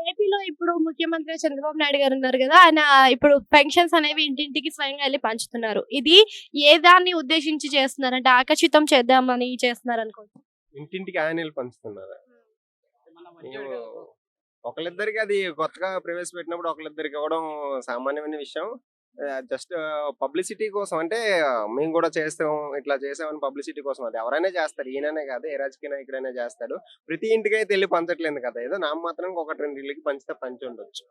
ఏపీలో ఇప్పుడు ముఖ్యమంత్రి చంద్రబాబు నాయుడు గారు ఉన్నారు గదా! ఆయన ఇప్పుడు పెన్షన్స్ అనేవి ఇంటింటికి స్వయంగా ఎళ్లి పంచుతున్నారు. ఇది ఏ దాన్ని ఉద్దేశించి చేస్తున్నారు? అంటే ఆకర్షితం చేద్దామని చేస్తున్నారనుకోవచ్చా? ఇంటింటికి ఆయనెళ్ళి పంచుతున్నారా? ఏమో ఒకళ్ళిద్దరికి అది కొత్తగా ప్రవేశపెట్టినప్పుడు ఒకళ్ళిద్దరికి ఇవ్వడం సామాన్యమైన విషయం. జస్ట్ పబ్లిసిటీ కోసం అంటే మేము గూడా చేస్తాం, ఇట్లా చేసామని పబ్లిసిటీ కోసం అది ఎవరైనా చేస్తారు. ఈయననే కాదు ఏ రాజకీయ నాయకుడైనా చేస్తాడు. ప్రతి ఇంటికైతే ఎళ్లి పంచట్లేదు కదా! ఏదో నామమాత్రంగా 1, 2 ఇళ్ళకి పంచితే పంచుండొచ్చు.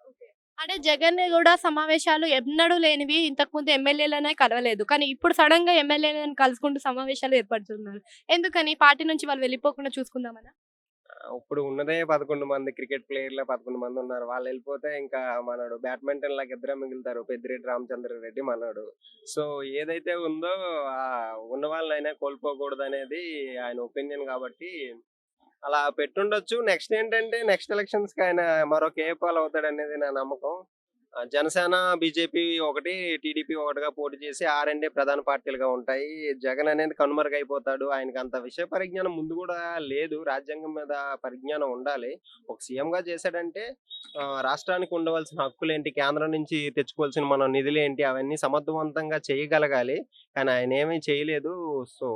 అంటే జగన్ గూడా సమావేశాలు ఎన్నడూ లేనివి ఇంతకుముందు ఎమ్మెల్యేలనే కలవలేదు. కానీ ఇప్పుడు సడెన్‌గా ఎమ్మెల్యేలను కలుసుకుంటూ సమావేశాలు ఏర్పడుతున్నారు. ఎందుకని? పార్టీ నుంచి వాళ్ళు వెళ్ళిపోకుండా చూసుకుందామనా? ఇప్పుడు ఉన్నదే 11 మంది క్రికెట్ ప్లేయర్‌లే 11 మందున్నారు. వాళ్ళెళ్ళిపోతే ఇంకా మనోడు బ్యాడ్మింటన్ లాగా ఇద్దరే మిగులుతారు. పెద్దిరెడ్డి రామచంద్రారెడ్డి, మనోడు. సో, ఏదైతే ఉందో ఉన్న వాళ్ళనైనా కోల్పోకూడదనేది ఆయన ఒపీనియన్ గాబట్టి, అలా పెట్టుండొచ్చు. నెక్స్ట్ ఏంటంటే నెక్స్ట్ ఎలక్షన్స్‌కి ఆయన మరో కేఏ పాల్ అవుతాడనేది నా నమ్మకం. జనసేన, బీజేపీ ఒకటి, టీడీపీ ఒకటిగా పోటీ చేసి ఆ రెండే ప్రధాన పార్టీలుగా ఉంటాయి. జగన్ అనేది కనుమరుగైపోతాడు. ఆయనకంత విషయ పరిజ్ఞానం ముందు గూడా లేదు. రాజ్యాంగం మీద పరిజ్ఞానం ఉండాలి. ఒక సీఎంగా చేశాడంటే రాష్ట్రానికి ఉండవలసిన హక్కులేంటి, కేంద్రం నుంచి తెచ్చుకోవాల్సిన మన నిధులేంటి అవన్నీ సమర్థవంతంగా చేయగలగాలి. కానీ ఆయనేమీ చేయలేదు. సో,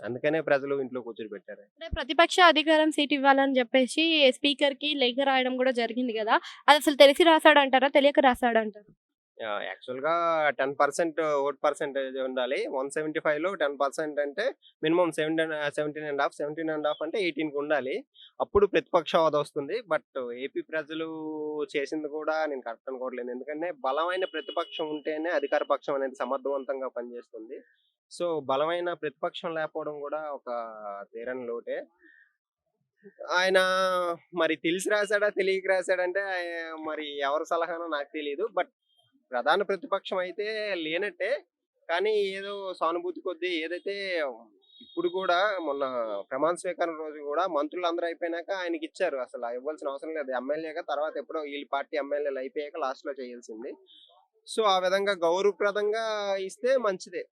అందుకనే ప్రజలు ఇంట్లో కూర్చోబెట్టారు. అంటే ప్రతిపక్ష అధికారం సీట్ ఇవ్వాలని జెప్పేసి స్పీకర్‌కి లేఖ రాయడం గూడా జరిగింది గదా! అదసలు తెలిసి రాసాడంటారా? తెలియక రాసాడంటారా? యాక్చువల్‌గా 10% ఓట్ పర్సెంటేజ్ ఉండాలి. 175లో 10% అంటే మినిమమ్ 17 అంటే 18కి ఉండాలి. అప్పుడు ప్రతిపక్ష హోదా వస్తుంది. బట్ ఏపీ ప్రజలు చేసింది కూడా నేను కరెక్ట్ అనుకోవట్లేదు. ఎందుకంటే బలమైన ప్రతిపక్షం ఉంటేనే అధికార పక్షం అనేది సమర్థవంతంగా పనిచేస్తుంది. సో, బలమైన ప్రతిపక్షం లేకపోవడం కూడా ఒక తీరని లోటే. ఆయన మరి తెలిసి రాసాడా? తెలియక రాసాడంటే మరి ఎవరి సలహానో నాకు తెలీదు. బట్ ప్రధాన ప్రతిపక్షం అయితే లేనట్టే. కానీ ఏదో సానుభూతి కొద్దీ ఏదైతే ఇప్పుడు గూడా మొన్న ప్రమాణ స్వీకారం రోజు గూడా మంత్రులందరూ అయిపోయినాక ఆయనకిచ్చారు. అసల ఇవ్వాల్సిన అవసరం లేదు. ఎమ్మెల్యేగా తర్వాత ఎప్పుడో ఈళ్ళ పార్టీ ఎమ్మెల్యేలు అయిపోయాక లాస్ట్‌లో చేయాల్సింది. సో, ఆ విధంగా గౌరవప్రదంగా ఇస్తే మంచిదే.